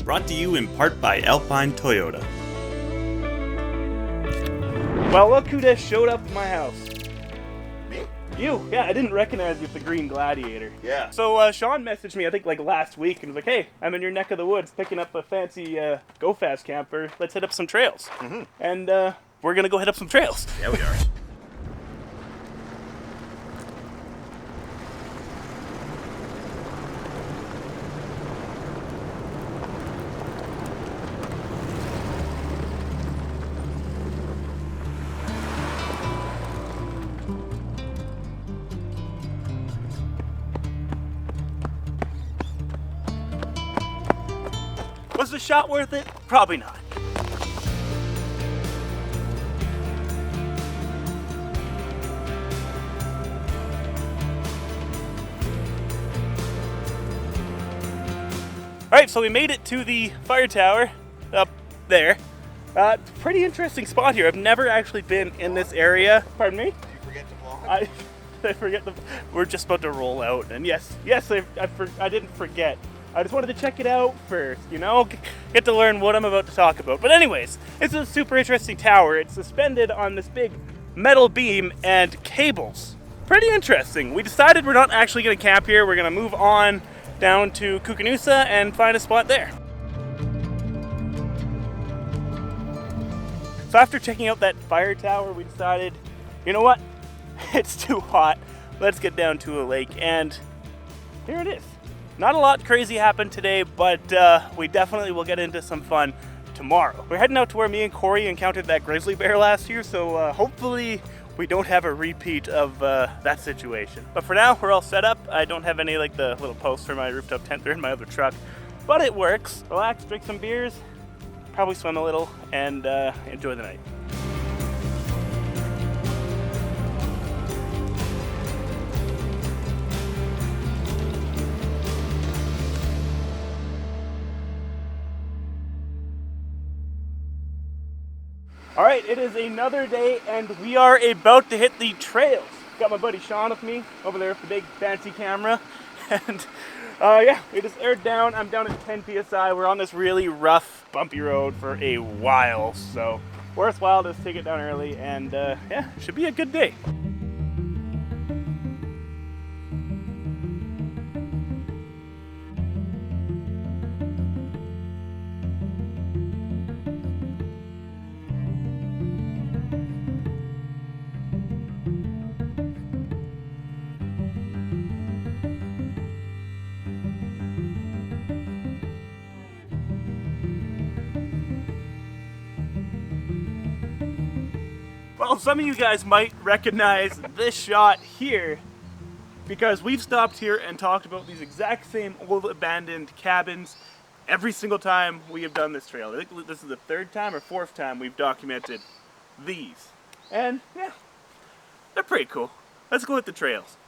Brought to you in part by Alpine Toyota. Well, look who just showed up at my house. Me? You. Yeah, I didn't recognize you with the green Gladiator. Yeah. So Shaun messaged me, I think like last week, and was like, hey, I'm in your neck of the woods picking up a fancy Go Fast camper. Let's hit up some trails. Mm-hmm. And we're going to go hit up some trails. Yeah, we are. Was the shot worth it? Probably not. Alright, so we made it to the fire tower up there. Pretty interesting spot here. I've never actually been in this area. Pardon me? Did you forget to vlog? I forget we're just about to roll out, and yes, I didn't forget. I just wanted to check it out first, you know, get to learn what I'm about to talk about. But anyways, it's a super interesting tower. It's suspended on this big metal beam and cables. Pretty interesting. We decided we're not actually going to camp here. We're going to move on down to Koocanusa and find a spot there. So after checking out that fire tower, we decided, you know what? It's too hot. Let's get down to a lake, and here it is. Not a lot crazy happened today, but we definitely will get into some fun tomorrow. We're heading out to where me and Corey encountered that grizzly bear last year, so hopefully we don't have a repeat of that situation. But for now, we're all set up. I don't have any like the little posts for my rooftop tent. They're in my other truck, but it works. Relax, drink some beers, probably swim a little, and enjoy the night. All right, it is another day, and we are about to hit the trails. Got my buddy Shaun with me over there with the big fancy camera, and yeah, we just aired down. I'm down at 10 psi. We're on this really rough, bumpy road for a while, so worthwhile to take it down early, and yeah, should be a good day. Well, some of you guys might recognize this shot here because we've stopped here and talked about these exact same old abandoned cabins every single time we have done this trail. I think this is the third time or fourth time we've documented these. And yeah, they're pretty cool. Let's go hit the trails.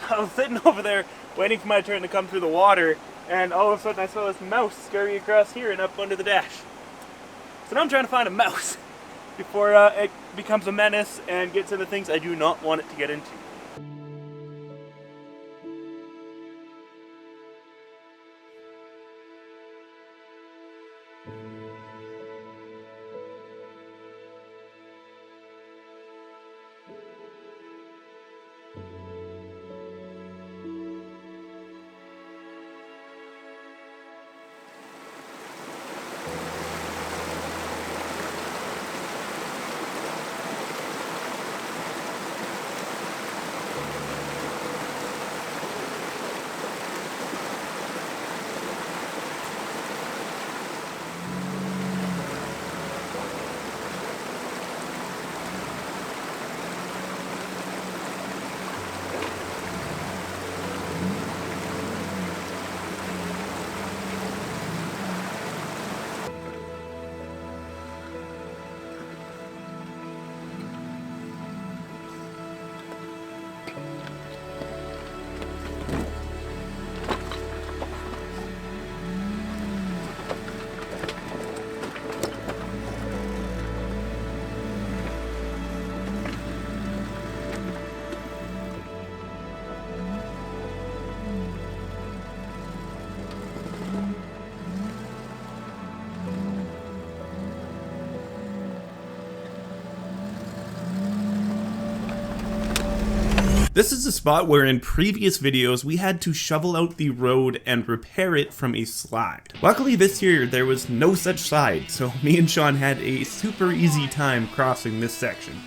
I was sitting over there waiting for my turn to come through the water, and all of a sudden I saw this mouse scurry across here and up under the dash. So now I'm trying to find a mouse before it becomes a menace and gets into things I do not want it to get into. This is a spot where in previous videos we had to shovel out the road and repair it from a slide. Luckily this year there was no such slide, so me and Shaun had a super easy time crossing this section.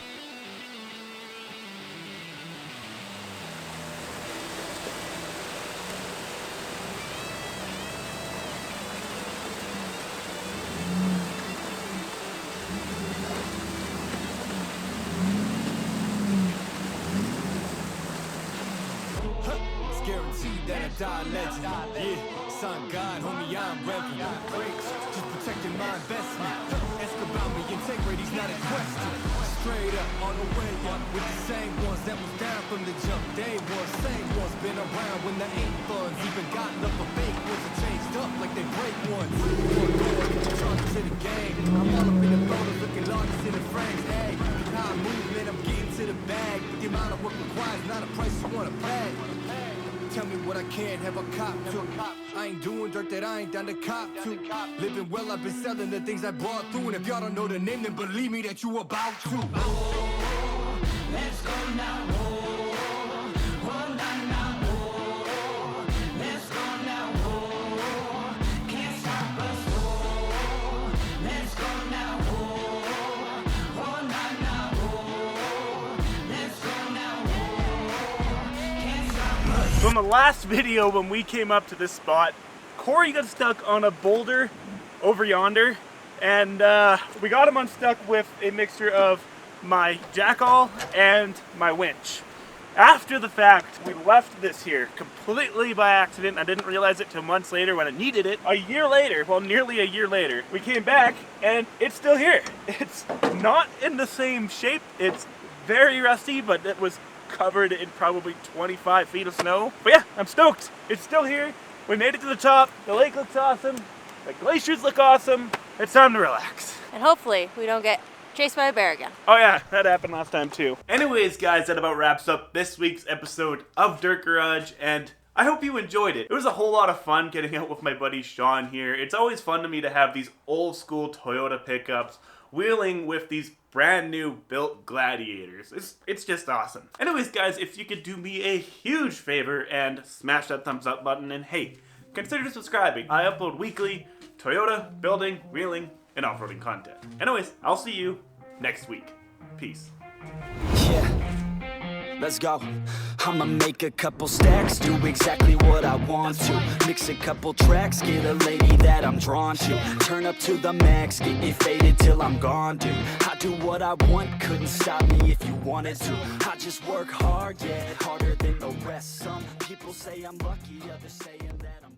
Legend. Yeah, son God, homie, I'm reverend. Great, just protecting my investment. Ask about me, integrity's not a question. Straight up, on the way up, with the same ones that was down from the jump. Day one, same ones, been around when there ain't funds. Even got love for fake ones and changed up like they break ones. One door, get the charges to the game. I'm all up in the photos, looking largest in the frames. Hey, how I move, man, I'm getting to the bag. But the amount of work required is not a price you wanna pay. Tell me what I can't have a cop to. I ain't doing dirt that I ain't down to cop to. Living well, I've been selling the things I brought through. And if y'all don't know the name, then believe me that you about to. Oh, let's go now. Oh, now. Oh, let's go now. Oh, can't stop us. Oh, let's go now. Oh, now. Oh, let's go now. From the last video when we came up to this spot, Corey got stuck on a boulder over yonder, and we got him unstuck with a mixture of my jackal and my winch. After the fact, we left this here completely by accident. I didn't realize it till months later when I needed it. A year later, well, nearly a year later, we came back and it's still here. It's not in the same shape. It's very rusty, but it was covered in probably 25 feet of snow. But yeah, I'm stoked. It's still here. We made it to the top. The lake looks awesome. The glaciers look awesome. It's time to relax. And hopefully we don't get chased by a bear again. Oh yeah, that happened last time too. Anyways, guys, that about wraps up this week's episode of Dirt Garage, and I hope you enjoyed it. It was a whole lot of fun getting out with my buddy Shaun here. It's always fun to me to have these old school Toyota pickups wheeling with these brand new built Gladiators. It's just awesome. Anyways, guys, if you could do me a huge favor and smash that thumbs up button, and hey, consider subscribing. I upload weekly Toyota, building, wheeling, and off-roading content. Anyways, I'll see you next week. Peace. Yeah, let's go. I'ma make a couple stacks, do exactly what I want to. Mix a couple tracks, get a lady that I'm drawn to. Turn up to the max, get me faded till I'm gone, dude. I do what I want, couldn't stop me if you wanted to. I just work hard, yeah, harder than the rest. Some people say I'm lucky, others saying that I'm